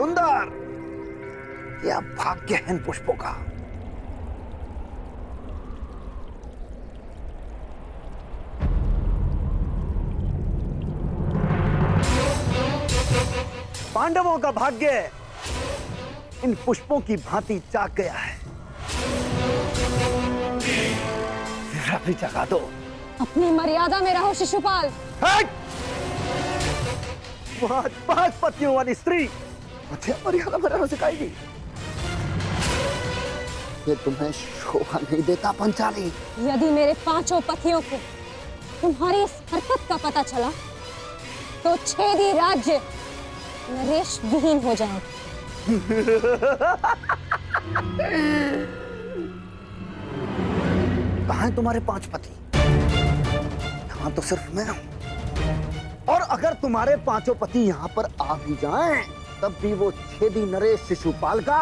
सुंदर या भाग्यहीन पुष्पों का। पांडवों का भाग्य इन पुष्पों की भांति जाग गया है। अभी जगा दो। अपनी मर्यादा में रहो शिशुपाल। पांच पतियों वाली स्त्री मुझे मर्यादा में रहना सिखाएगी? ये तुम्हें शोभा नहीं देता पंचाली। यदि मेरे पांचों पतियों को तुम्हारी इस हरकत का पता चला तो छेदी राज्य नरेश विहीन हो जाएगा। कहाँ हैं तुम्हारे 5 पति? यहाँ तो सिर्फ मैं हूं। और अगर तुम्हारे 5 पति यहाँ पर आ भी जाएं, तब भी वो छेदी नरेश शिशुपाल का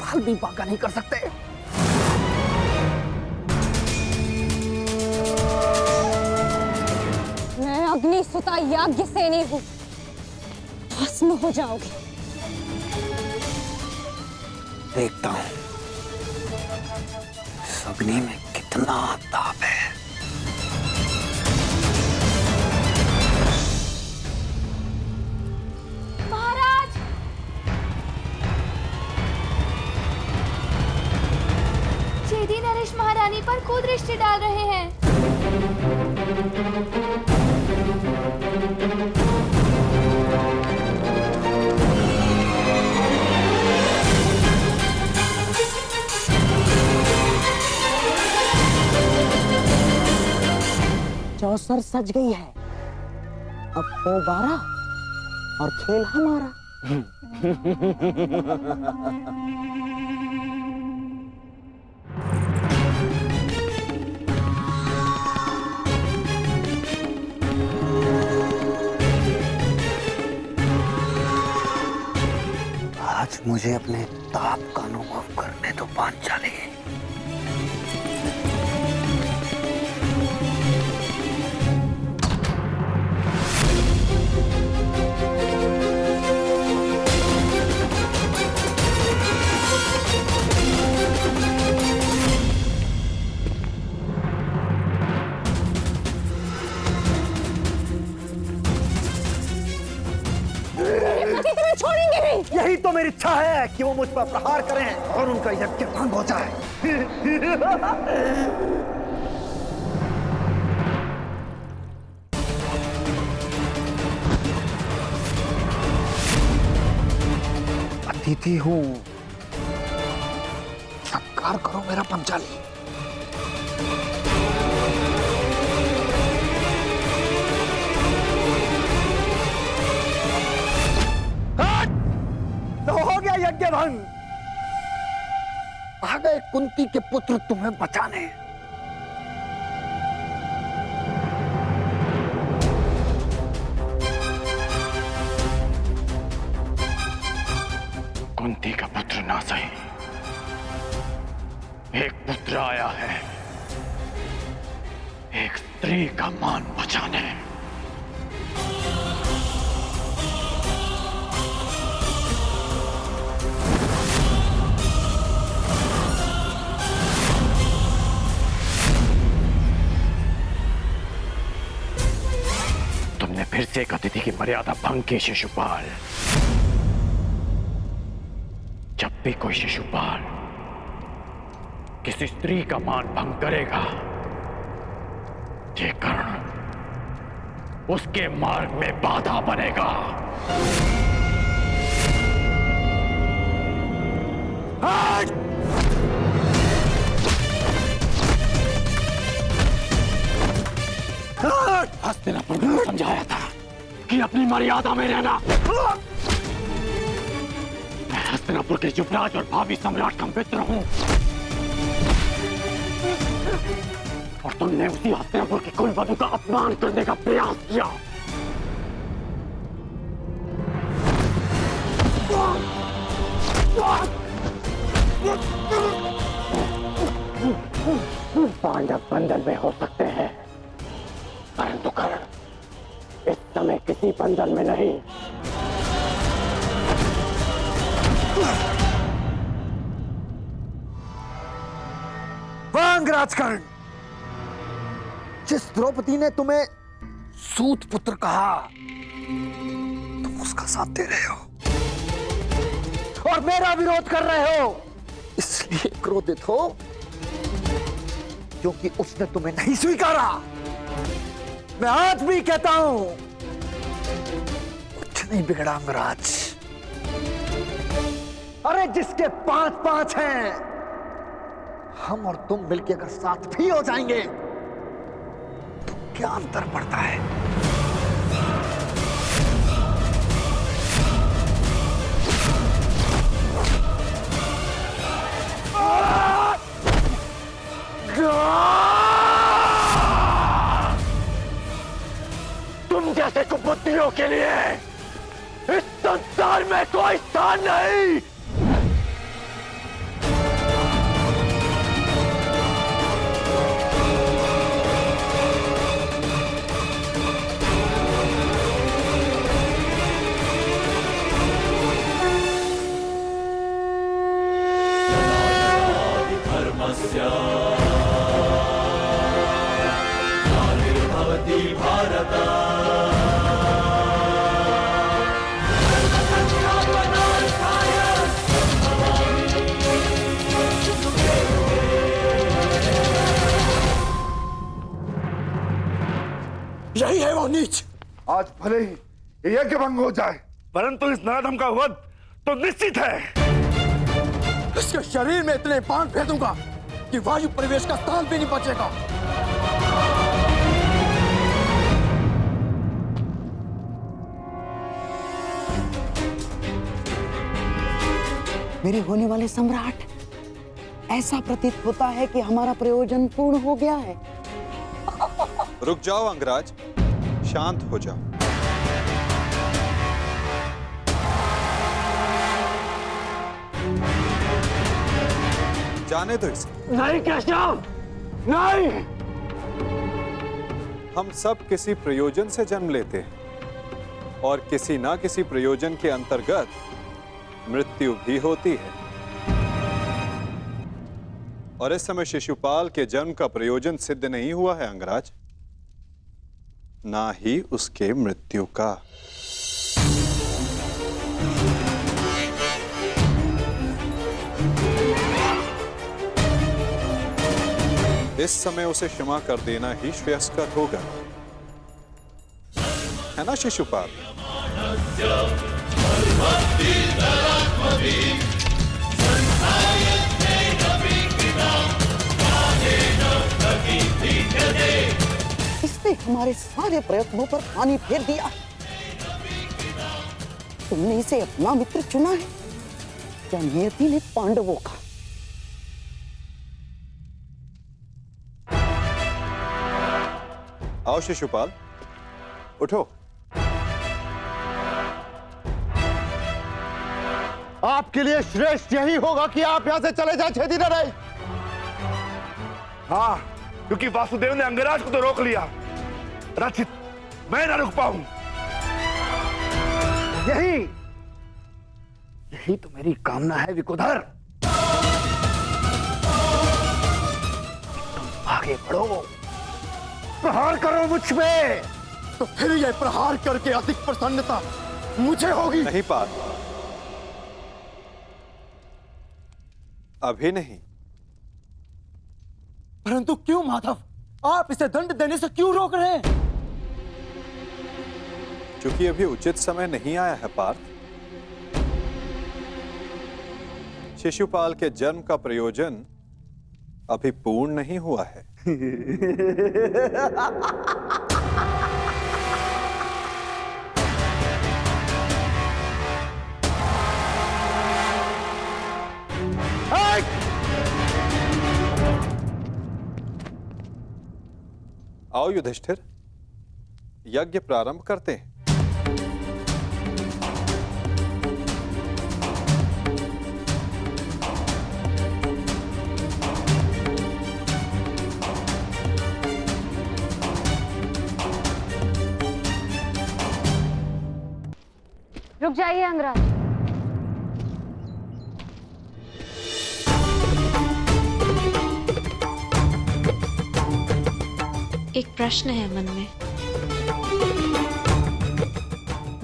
बाल भी बांका नहीं कर सकते। मैं अग्निसुता याज्ञसेनी हूँ, भस्म हो जाओगे। देखता हूं इस अग्नि में कितना ताप है। महाराज! छेदी नरेश महारानी पर कुदृष्टि डाल रहे हैं। चौसर सज गई है, अब हो 12 और खेल हमारा। आज मुझे अपने ताप का अनुभव करने दो पांचाली। छोड़ेंगे नहीं। यही तो मेरी इच्छा है कि वो मुझ पर प्रहार करें और उनका यज्ञ भंग हो जाए। अतिथि हूं, सत्कार करो मेरा पंचाली। हो गया यज्ञ भंग। आ गए कुंती के पुत्र तुम्हें बचाने। कुंती का पुत्र ना सही, एक पुत्र आया है, एक स्त्री का मान बचाने। तुमने फिर से एक अतिथि की मर्यादा भंग की शिशुपाल। जब भी कोई शिशुपाल किसी स्त्री का मान भंग करेगा, ये कर्ण उसके मार्ग में बाधा बनेगा। हस्तिनापुर को समझाया था कि अपनी मर्यादा में रहना। मैं हस्तिनापुर के युवराज और भावी सम्राट का मित्र हूं, और तुमने उसी हस्तिनापुर की कुलवधू का अपमान करने का प्रयास किया। पांडव बंधन में हो सकते हैं, परंतु कर्ण इस समय किसी बंधन में नहीं। अंगराज कर्ण, जिस द्रौपदी ने तुम्हें सूत पुत्र कहा, तुम उसका साथ दे रहे हो और मेरा विरोध कर रहे हो। इसलिए क्रोधित हो क्योंकि उसने तुम्हें नहीं स्वीकारा। मैं आज भी कहता हूं, कुछ नहीं बिगड़ा अंगराज। अरे जिसके 5-5 हैं, हम और तुम मिलकर अगर साथ भी हो जाएंगे तो क्या अंतर पड़ता है? तुम जैसे कुबुद्धियों के लिए इस संसार में कोई स्थान नहीं। यही है वो नीच। आज भले ही यज्ञ भंग हो जाए, परंतु इस नराधम का वध तो निश्चित है। इसके शरीर में इतने बाण फेंकूंगा कि वायु प्रवेश का स्थान भी नहीं बचेगा। मेरे होने वाले सम्राट, ऐसा प्रतीत होता है कि हमारा प्रयोजन पूर्ण हो गया है। रुक जाओ अंगराज, शांत हो जाओ। जाने दो इसे। नहीं केशव, नहीं। हम सब किसी प्रयोजन से जन्म लेते हैं और किसी ना किसी प्रयोजन के अंतर्गत मृत्यु भी होती है। और इस समय शिशुपाल के जन्म का प्रयोजन सिद्ध नहीं हुआ है अंगराज, ना ही उसके मृत्यु का। इस समय उसे क्षमा कर देना ही श्रेयस्कर होगा, है ना शिशुपाल? इसने हमारे सारे प्रयत्नों पर पानी फेर दिया। तुमने इसे अपना मित्र चुना है या नियति ने पांडवों का? आओ शिशुपाल, उठो। आपके लिए श्रेष्ठ यही होगा कि आप यहां से चले जाएं, छेदी नरेश। हाँ, क्योंकि वासुदेव ने अंगराज को तो रोक लिया, रचित मैं ना रुक पाऊं। यही तो मेरी कामना है विकुधर। तुम आगे बढ़ो, प्रहार करो मुझ पे। तो फिर यह प्रहार करके अधिक प्रसन्नता मुझे होगी। नहीं पार्थ, अभी नहीं। परंतु क्यों माधव, आप इसे दंड देने से क्यों रोक रहे हैं? क्योंकि अभी उचित समय नहीं आया है पार्थ। शिशुपाल के जन्म का प्रयोजन अभी पूर्ण नहीं हुआ है। आओ युधिष्ठिर, यज्ञ प्रारंभ करते हैं। रुक जाइए अंगराज। एक प्रश्न है मन में।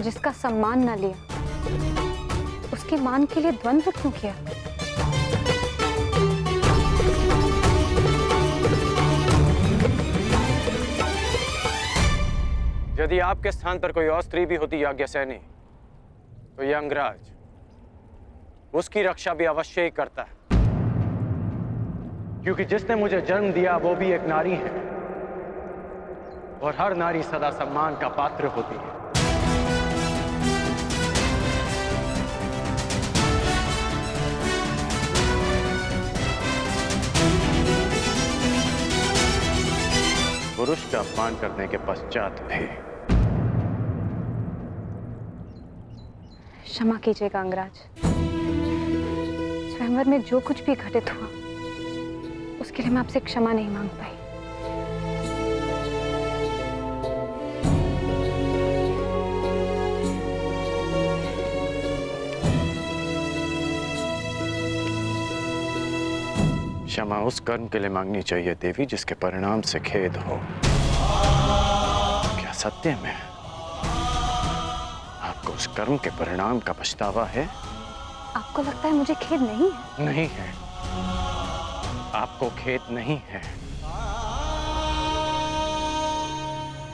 जिसका सम्मान न लिया उसके मान के लिए द्वंद्व क्यों किया? यदि आपके स्थान पर कोई और स्त्री भी होती याज्ञसेनी, तो यह अंगराज उसकी रक्षा भी अवश्य ही करता है, क्योंकि जिसने मुझे जन्म दिया वो भी एक नारी है, और हर नारी सदा सम्मान का पात्र होती है। पुरुष का अपमान करने के पश्चात भी। क्षमा कीजिएगा अंगराज, स्वयंवर में जो कुछ भी घटित हुआ उसके लिए मैं आपसे क्षमा नहीं मांग पाई। क्षमा उस कर्म के लिए मांगनी चाहिए देवी जिसके परिणाम से खेद हो। क्या सत्य में आपको उस कर्म के परिणाम का पछतावा है? आपको लगता है मुझे खेद नहीं है? नहीं है, आपको खेद नहीं है।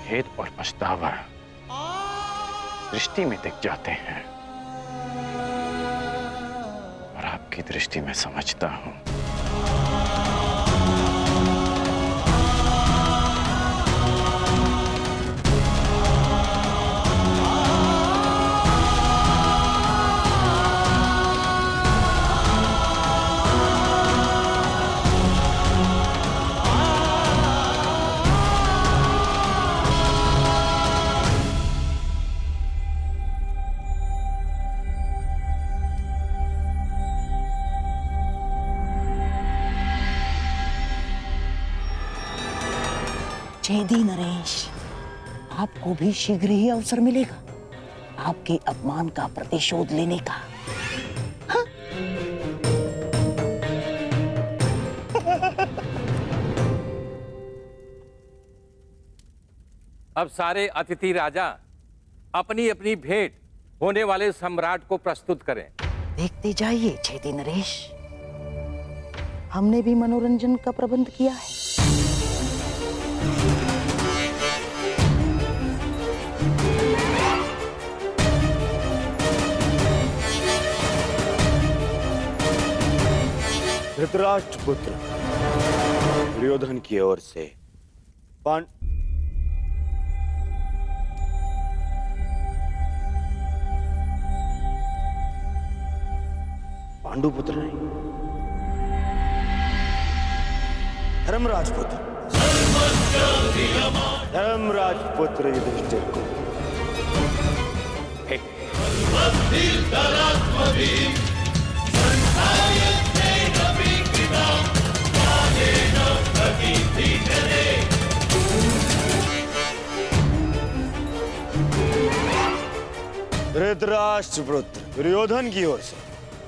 खेद और पछतावा दृष्टि में दिख जाते हैं, और आपकी दृष्टि में समझता हूं। छेदी नरेश, आपको भी शीघ्र ही अवसर मिलेगा आपके अपमान का प्रतिशोध लेने का। हाँ? अब सारे अतिथि राजा अपनी अपनी भेंट होने वाले सम्राट को प्रस्तुत करें। देखते जाइए छेदी नरेश, हमने भी मनोरंजन का प्रबंध किया है। धृतराष्ट्र पुत्र दुर्योधन की ओर से पांडु पुत्र नहीं, धर्मराज पुत्र, धर्मराज पुत्र युधिष्ठिर को धृतराष्ट्र पुत्र दुर्योधन की ओर से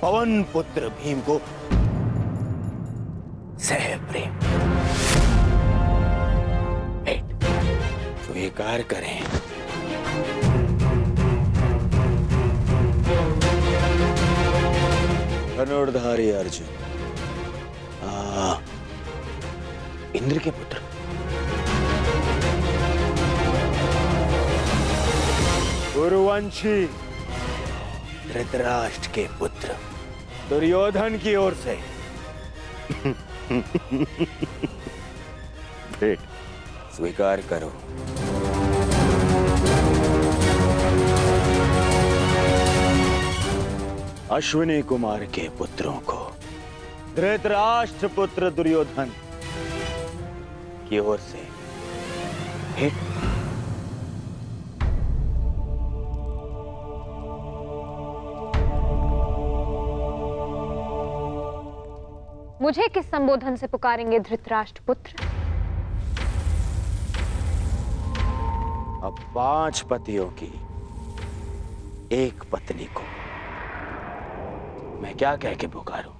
पवन पुत्र भीम को सह प्रेम भेंट स्वीकार करें। धनुर्धारी अर्जुन, इंद्र के पुत्र, गुरुवंशी धृतराष्ट्र के पुत्र दुर्योधन की ओर से भेंट स्वीकार करो। अश्विनी कुमार के पुत्रों को धृतराष्ट्र पुत्र दुर्योधन की ओर से भेंट। मुझे किस संबोधन से पुकारेंगे धृतराष्ट्र पुत्र? अब 5 पतियों की एक पत्नी को मैं क्या कह के पुकारूं?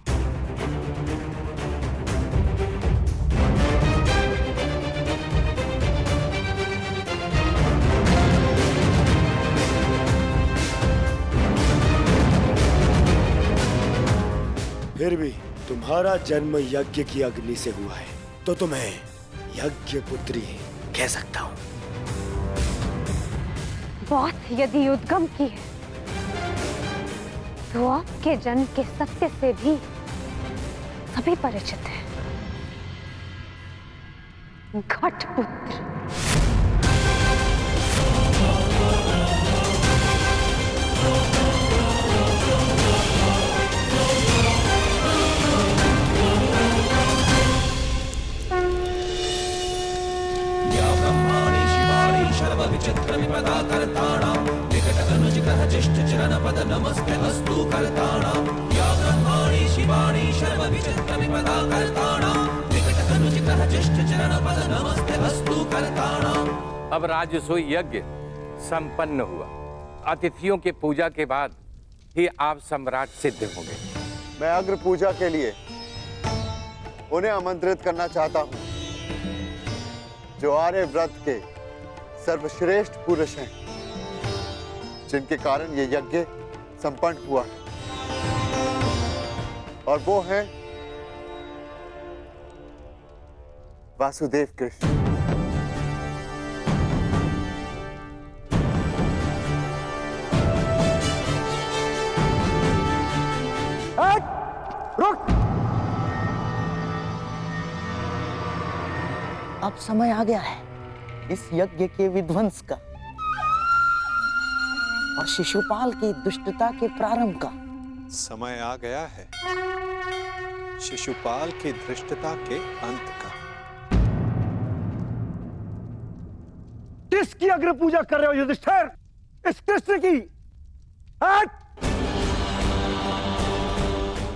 फिर भी तुम्हारा जन्म यज्ञ की अग्नि से हुआ है, तो तुम्हें यज्ञ पुत्री कह सकता हूँ। बात यदि उद्गम की है, तो आपके जन्म के सत्य से भी सभी परिचित हैं। घटपुत्र। अब राजसूय यज्ञ संपन्न हुआ। अतिथियों के पूजा के बाद ही आप सम्राट सिद्ध होंगे। मैं अग्र पूजा के लिए उन्हें आमंत्रित करना चाहता हूं, जो आर्य व्रत के सर्वश्रेष्ठ पुरुष हैं, जिनके कारण ये यज्ञ संपन्न हुआ है। और वो हैं वासुदेव कृष्ण। रुक! अब समय आ गया है इस यज्ञ के विध्वंस का और शिशुपाल की दुष्टता के प्रारंभ का। समय आ गया है शिशुपाल की धृष्टता के अंत का। किसकी अग्र पूजा कर रहे हो युधिष्ठिर? इस कृष्ण की?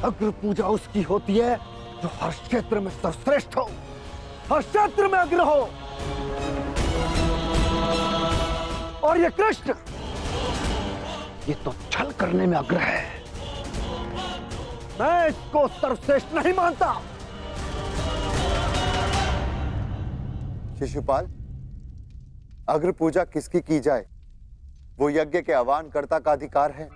अग्र पूजा उसकी होती है जो हर क्षेत्र में सर्वश्रेष्ठ हो, हर क्षेत्र में अग्र हो। और ये कृष्ण, ये तो छल करने में अग्र है। मैं इसको सर्वश्रेष्ठ नहीं मानता। शिशुपाल, अग्र पूजा किसकी की जाए, वो यज्ञ के आह्वानकर्ता का अधिकार है।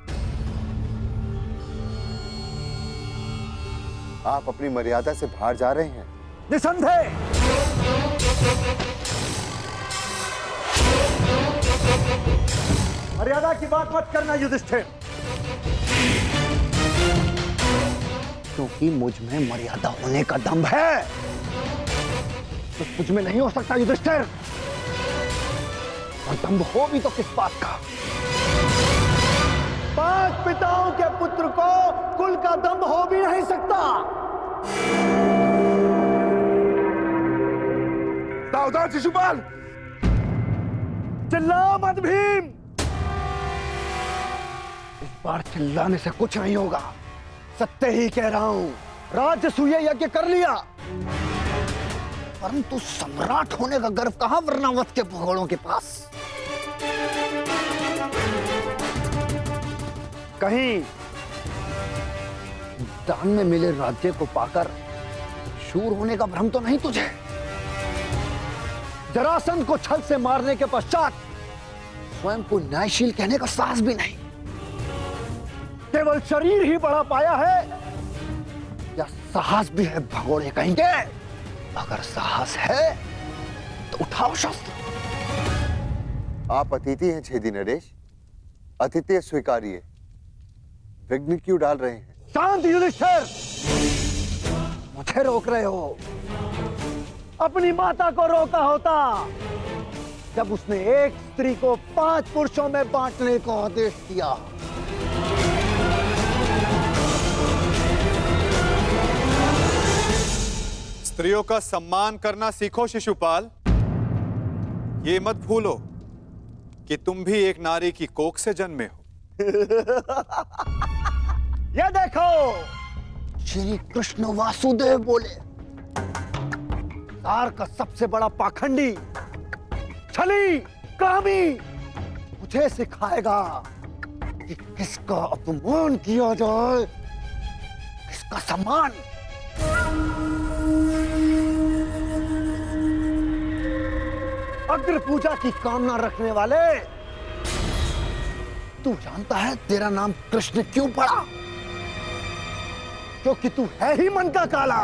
आप अपनी मर्यादा से बाहर जा रहे हैं। निसंदेह। मर्यादा की बात मत करना युधिष्ठिर, क्योंकि मुझ में मर्यादा होने का दम्भ है, तो मुझ में नहीं हो सकता युधिष्ठिर। और दम्भ हो भी तो किस बात का? 5 पिताओं के पुत्र को कुल का दम्भ हो भी नहीं सकता। सावधान शिशुपाल! चिल्ला मत भीम। इस बार चिल्लाने से कुछ नहीं होगा। सत्य ही कह रहा हूं। राजसूय यज्ञ कर लिया, परंतु सम्राट होने का गर्व कहां वर्णावत के भगोड़ों के पास? कहीं दान में मिले राज्य को पाकर शूर होने का भ्रम तो नहीं तुझे? जरासंध को छल से मारने के पश्चात स्वयं को न्यायशील कहने का साहस भी नहीं। केवल शरीर ही बढ़ा पाया है या साहस भी है भगोड़े कहेंगे? अगर साहस है तो उठाओ शस्त्र। आप अतिथि हैं छेदी नरेश, अतिथि स्वीकारिए। विघ्न क्यों डाल रहे हैं? शांत युधिष्ठिर, मुझे रोक रहे हो। अपनी माता को रोका होता जब उसने एक स्त्री को 5 पुरुषों में बांटने को आदेश दिया। स्त्रियों का सम्मान करना सीखो शिशुपाल। ये मत भूलो कि तुम भी एक नारी की कोख से जन्मे हो। ये देखो, श्री कृष्ण वासुदेव बोले, संसार का सबसे बड़ा पाखंडी, छली, कामी मुझे सिखाएगा कि किसका अपमान किया जाए, किसका सम्मान। अग्र पूजा की कामना रखने वाले, तू जानता है तेरा नाम कृष्ण क्यों पड़ा? क्योंकि तू है ही मन का काला।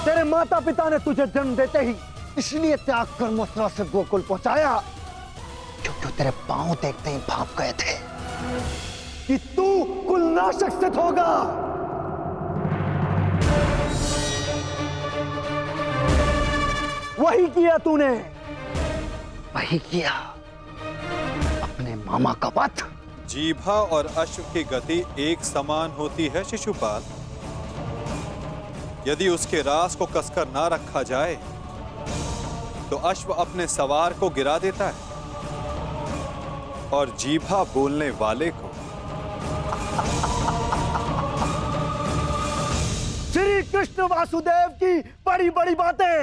तेरे माता पिता ने तुझे जन्म देते ही इसलिए त्याग कर मथुरा से गोकुल पहुंचाया, क्योंकि तेरे पांव देखते ही भाप गए थे कि तू कुलनाशक सिद्ध होगा। वही किया तूने, वही किया, अपने मामा का वध। जीभा और अश्व की गति एक समान होती है शिशुपाल। यदि उसके रास को कसकर ना रखा जाए तो अश्व अपने सवार को गिरा देता है और जीभा बोलने वाले को। श्री कृष्ण वासुदेव की बड़ी बड़ी बातें,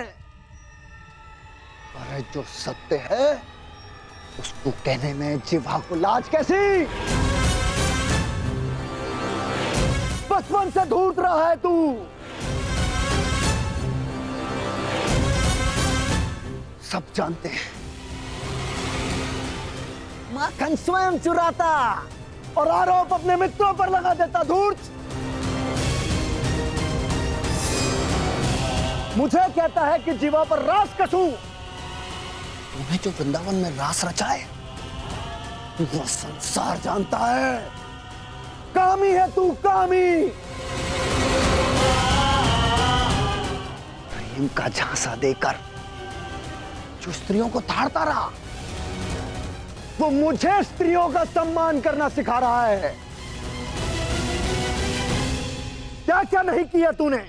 अरे जो सत्य है उसको कहने में जीभा को लाज कैसी? बचपन से धूर्त रहा है तू। सब जानते हैं माखन स्वयं चुराता और आरोप अपने मित्रों पर लगा देता। धूर्त मुझे कहता है कि जीवा पर रास कसूं। तूने जो वृंदावन में रास रचा है वो संसार जानता है। कामी है तू, कामी। प्रेम का झांसा देकर जो स्त्रियों को ताड़ता रहा वो मुझे स्त्रियों का सम्मान करना सिखा रहा है। क्या क्या नहीं किया तूने?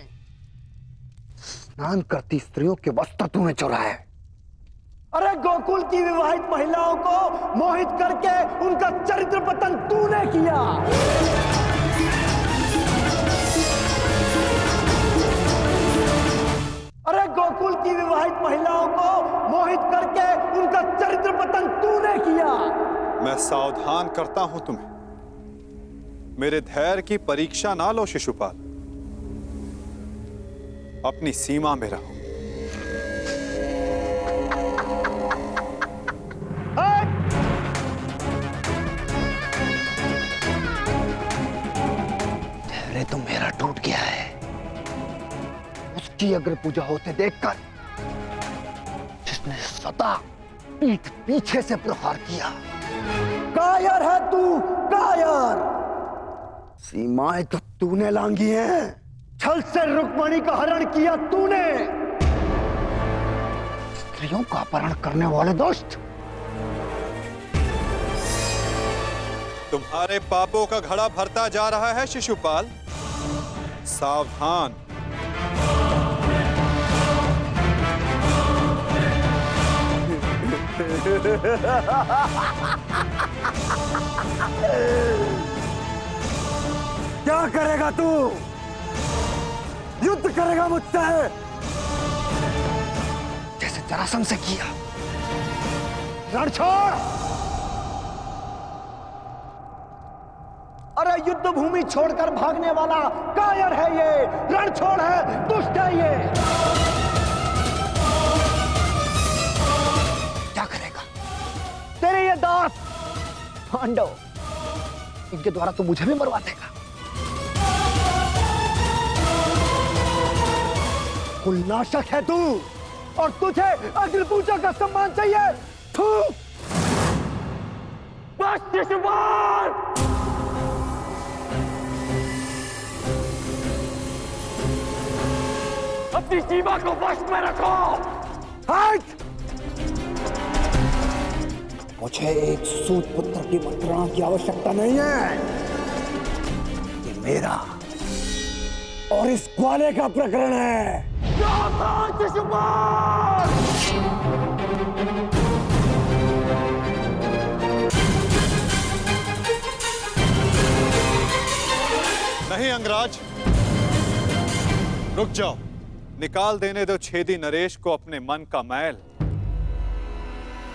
स्नान करती स्त्रियों के वस्त्र तूने चुराए। अरे गोकुल की विवाहित महिलाओं को मोहित करके उनका चरित्र पतन तूने किया। अरे गोकुल की विवाहित महिलाओं को मोहित करके उनका चरित्र पतन तूने किया। मैं सावधान करता हूं तुम्हें, मेरे धैर्य की परीक्षा ना लो शिशुपाल, अपनी सीमा में रहो। धैर्य तो मेरा टूट गया है। उसकी अग्र पूजा होते देखकर जिसने सदा पीठ पीछे से प्रहार किया। कायर है तू, कायर। सीमाएं तो तूने लांघी हैं। छल से रुक्मणी का हरण किया तूने। स्त्रियों का अपहरण करने वाले दुष्ट। तुम्हारे पापों का घड़ा भरता जा रहा है शिशुपाल, सावधान। क्या करेगा तू? युद्ध करेगा मुझसे जैसे जरासंध से किया? रण छोड़। अरे युद्ध भूमि छोड़कर भागने वाला कायर है ये, रण छोड़ है, दुष्ट है ये। क्या करेगा तेरे ये दास पांडव? इनके द्वारा तो मुझे भी मरवा देगा। कुलनाशक है तू और तुझे अग्नि पूजा का सम्मान चाहिए। थू। बस शिशुपाल। अपनी सीमा को वश में रखो। हट। मुझे एक सूत पुत्र की मंत्रणा की आवश्यकता नहीं है। ये मेरा और इस ग्वाले का प्रकरण है। नहीं अंगराज, रुक जाओ। निकाल देने दो छेदी नरेश को अपने मन का मैल।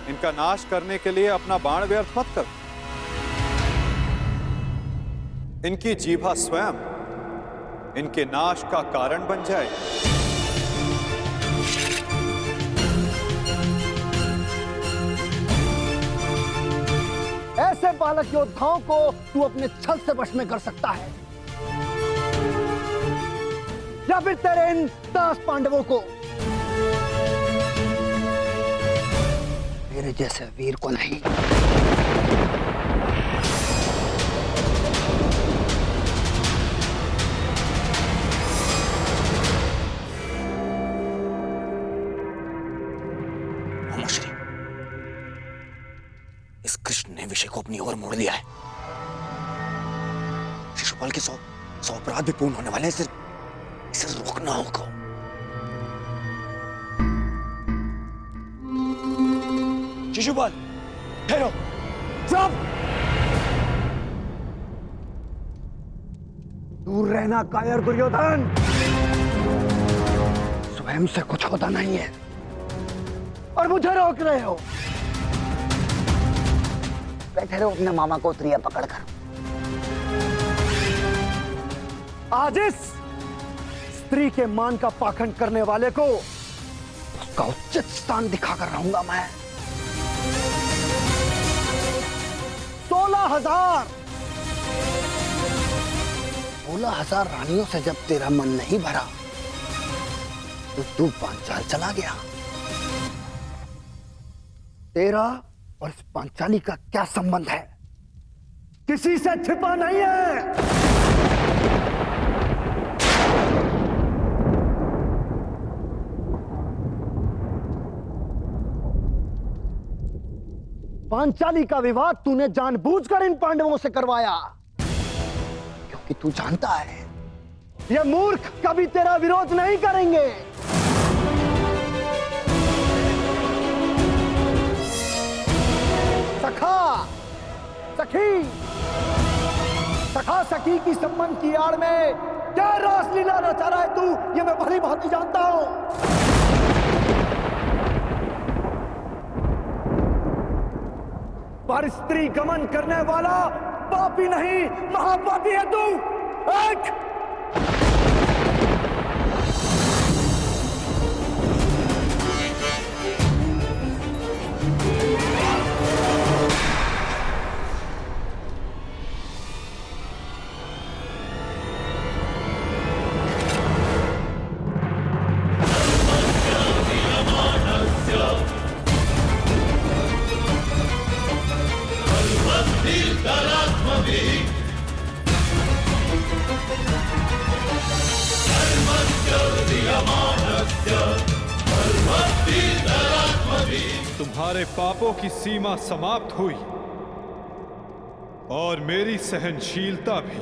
इनका नाश करने के लिए अपना बाण व्यर्थ मत कर। इनकी जीभा स्वयं इनके नाश का कारण बन जाए। सारे बालक योद्धाओं को तू अपने छल से वश में कर सकता है, या फिर तेरे इन 10 पांडवों को। मेरे जैसे वीर को नहीं। श्री, इस कृष्ण ने विषय को अपनी ओर मोड़ लिया है। शिशुपाल के 100 अपराध भी पूर्ण होने वाले हैं। इसे रोकना होगा। शिशुपाल, ठहरो। चुप! दूर रहना कायर दुर्योधन। स्वयं से कुछ होता नहीं है और मुझे रोक रहे हो। बैठे रहो अपने मामा को उतरिया पकड़कर। आज इस स्त्री के मान का पाखंड करने वाले को उसका उचित स्थान दिखाकर रहूंगा मैं। 16,000 रानियों से जब तेरा मन नहीं भरा तो तू पांचाल चला गया। तेरा और इस पांचाली का क्या संबंध है? किसी से छिपा नहीं है। पांचाली का विवाद तूने जानबूझकर इन पांडवों से करवाया, क्योंकि तू जानता है ये मूर्ख कभी तेरा विरोध नहीं करेंगे। सखा सखी की संबंध की आड़ में क्या रासलीला रचा रहा है तू, ये मैं भली भांति जानता हूं। पर स्त्री गमन करने वाला पापी नहीं, महापापी है तू। तुम्हारे पापों की सीमा समाप्त हुई और मेरी सहनशीलता भी।